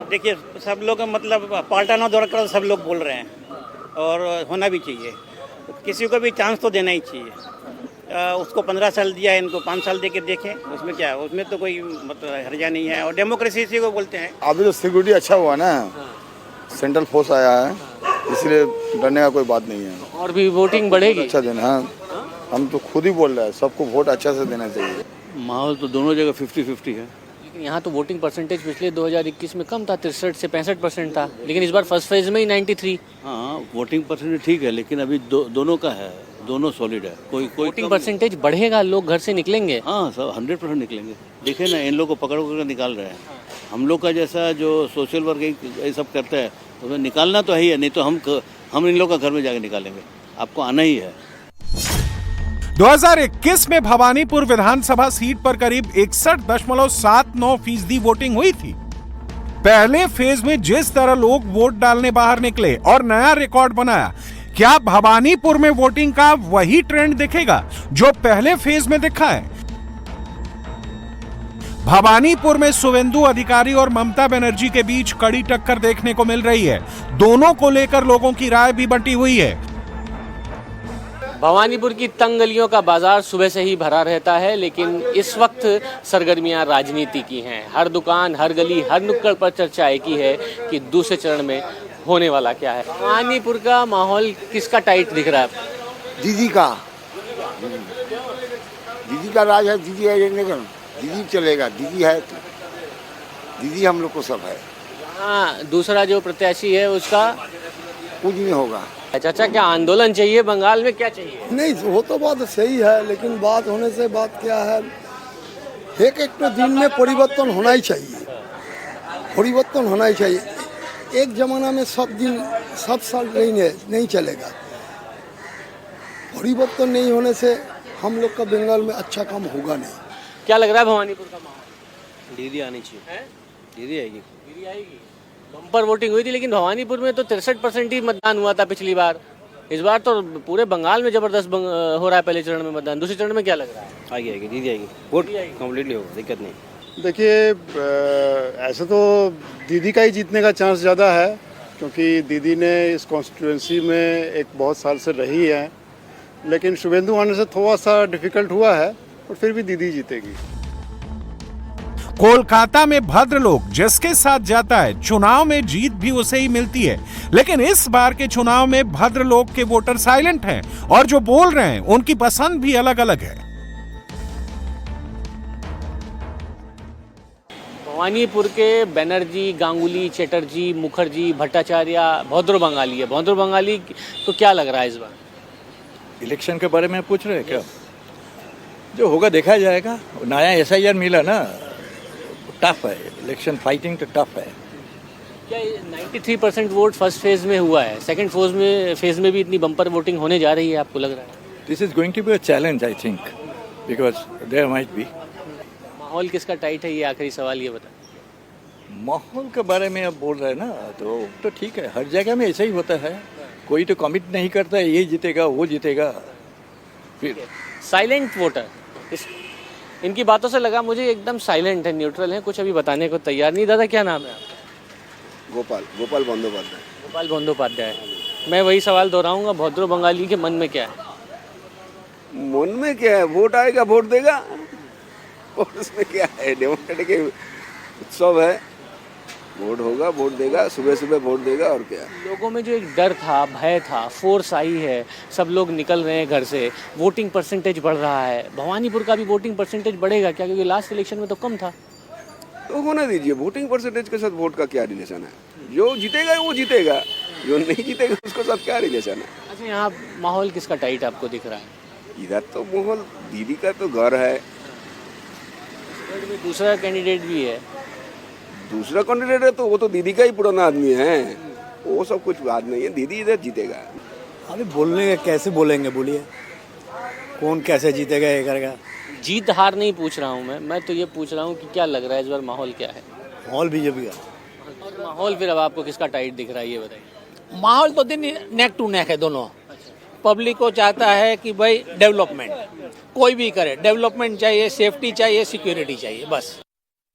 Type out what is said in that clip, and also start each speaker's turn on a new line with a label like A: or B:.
A: देखिए सब लोग मतलब पालटाना दौड़ कर सब लोग बोल रहे हैं और होना भी चाहिए, किसी को भी चांस तो देना ही चाहिए। उसको 15 साल दिया है, इनको 5 साल दे के देखें, उसमें क्या है, उसमें तो कोई मतलब हर्जा नहीं है। और डेमोक्रेसी इसी को बोलते हैं।
B: अभी तो सिक्योरिटी अच्छा हुआ ना, सेंट्रल फोर्स आया है, इसलिए डरने का कोई बात नहीं है।
C: और भी वोटिंग बढ़ेगी।
B: अच्छा देना, हाँ हम तो खुद ही बोल रहे हैं, सबको वोट अच्छा से देना चाहिए।
D: माहौल तो दोनों जगह 50-50 है।
C: लेकिन यहाँ तो वोटिंग परसेंटेज पिछले 2021 में कम था, 63 से 65% था, लेकिन इस बार फर्स्ट फेज में ही 93।
D: हाँ वोटिंग परसेंटेज ठीक है, लेकिन अभी दोनों का है, दोनों सॉलिड है। कोई
C: वोटिंग परसेंटेज बढ़ेगा, लोग घर से निकलेंगे।
D: हाँ सब 100% निकलेंगे। देखे ना, इन लोग को पकड़ कर निकाल रहे हैं। हम लोग का जैसा जो सोशल वर्क ये सब करता है, तो निकालना तो है ही है, नहीं तो हम इन लोग का घर में जाके निकालेंगे। आपको आना ही है।
E: 2021 में भवानीपुर विधानसभा सीट पर करीब 61.79% वोटिंग हुई थी। पहले फेज में जिस तरह लोग वोट डालने बाहर निकले और नया रिकॉर्ड बनाया, क्या भवानीपुर में वोटिंग का वही ट्रेंड दिखेगा जो पहले फेज में दिखा है? भवानीपुर में शुवेंदु अधिकारी और ममता बनर्जी के बीच कड़ी टक्कर देखने को मिल रही है। दोनों को लेकर लोगों की राय भी बंटी हुई है।
C: भवानीपुर की तंग गलियों का बाजार सुबह से ही भरा रहता है, लेकिन इस वक्त सरगर्मियां राजनीति की हैं। हर दुकान, हर गली, हर नुक्कड़ पर चर्चा एक ही है कि दूसरे चरण में होने वाला क्या है। भवानीपुर का माहौल किसका टाइट दिख रहा है?
F: दीदी का राज है। दीदी है, दीदी चलेगा। दीदी है तो दीदी हम लोग को सब है।
C: हाँ, दूसरा जो प्रत्याशी है उसका
F: कुछ नहीं होगा।
C: चाचा, क्या आंदोलन चाहिए बंगाल में? क्या चाहिए?
G: नहीं, वो तो बात सही है, लेकिन बात होने से बात क्या है, एक दिन में परिवर्तन होना ही चाहिए। परिवर्तन होना ही चाहिए। एक जमाना में सब दिन सब साल नहीं चलेगा। परिवर्तन नहीं होने से हम लोग का बंगाल में अच्छा काम होगा नहीं।
C: क्या लग रहा है भवानीपुर का माहौल?
D: दीदी आनी चाहिए। दीदी आएगी।
C: दीदी आएगी। बम्पर वोटिंग हुई थी, लेकिन भवानीपुर में तो 63% ही मतदान हुआ था पिछली बार। इस बार तो पूरे बंगाल में जबरदस्त हो रहा है पहले चरण में मतदान। दूसरे चरण में क्या लग रहा है?
D: आएगी दीदी आएगी। वोट कम्प्लीटली होगा, दिक्कत नहीं।
H: देखिए ऐसे तो दीदी का ही जीतने का चांस ज़्यादा है, क्योंकि दीदी ने इस कॉन्स्टिट्यूंसी में एक बहुत साल से रही है। लेकिन शुभेंदु आने से थोड़ा सा डिफिकल्ट हुआ है, और फिर भी दीदी जीतेगी।
E: कोलकाता में भद्र लोग जिसके साथ जाता है, चुनाव में जीत भी उसे ही मिलती है। लेकिन इस बार के चुनाव में भद्र लोग के वोटर साइलेंट हैं और जो बोल रहे हैं उनकी पसंद भी अलग अलग है।
C: भवानीपुर के बनर्जी, गांगुली, चटर्जी, मुखर्जी, भट्टाचार्य भौद्र बंगाली है। भौद्र बंगाली को क्या लग रहा है इस बार?
I: इलेक्शन के बारे में पूछ रहे हैं क्या? जो होगा देखा जाएगा। नया SIR मिला ना, टफ है इलेक्शन, फाइटिंग तो टफ है।
C: क्या 93% वोट फर्स्ट फेज में हुआ है? सेकंड फेज में भी इतनी बम्पर वोटिंग होने जा रही है, आपको लग रहा है?
I: This is going to be a challenge I think, because there might be.
C: माहौल किसका टाइट है, ये आखिरी सवाल ये बता।
I: माहौल के बारे में अब बोल रहे हैं ना, तो ठीक है, हर जगह में ऐसा ही होता है। कोई तो कमिट नहीं करता है ये जीतेगा वो जीतेगा। फिर
C: साइलेंट वोटर, इनकी बातों से लगा मुझे एकदम साइलेंट है, न्यूट्रल है, कुछ अभी बताने को तैयार नहीं। दादा क्या नाम है आपका?
B: गोपाल बंदोपाध्याय।
C: गोपाल बंदोपाध्याय। मैं वही सवाल दोहराऊंगा, भौद्र बंगाली के मन में क्या है?
J: मन में क्या है? वोट आएगा वोट देगा, और उसमें क्या है, डेमोक्रेटिक उत्सव है। वोट होगा वोट देगा, सुबह सुबह वोट देगा, और क्या।
C: लोगों में जो एक डर था, भय था, फोर्स आई है, सब लोग निकल रहे हैं घर से, वोटिंग परसेंटेज बढ़ रहा है। भवानीपुर का भी वोटिंग परसेंटेज बढ़ेगा क्या? क्योंकि लास्ट इलेक्शन में तो कम था।
J: तो होने दीजिए, वोटिंग परसेंटेज के साथ वोट का क्या रिलेशन है? जो जीतेगा वो जीतेगा, जो नहीं जीतेगा उसके साथ क्या रिलेशन है?
C: अच्छा, यहाँ माहौल किसका टाइट आपको दिख रहा है?
J: इधर तो माहौल दीदी का तो घर है।
C: दूसरा कैंडिडेट भी है।
J: दूसरा कैंडिडेट है तो वो तो दीदी का ही पुराना आदमी है, वो सब कुछ बात नहीं है। दीदी इधर जीतेगा।
G: अभी बोलने कैसे बोलेंगे, बोलिए कौन कैसे जीतेगा, ये करेगा?
C: जीत हार नहीं पूछ रहा हूँ मैं तो ये पूछ रहा हूँ कि क्या लग रहा है इस बार माहौल क्या है?
G: माहौल बीजेपी का।
C: और माहौल फिर अब आपको किसका टाइट दिख रहा है ये बताइए।
K: माहौल तो दिन नेक टू नेक है दोनों। पब्लिक को चाहता है कि भाई डेवलपमेंट, कोई भी करे डेवलपमेंट चाहिए, सेफ्टी चाहिए, सिक्योरिटी चाहिए, बस।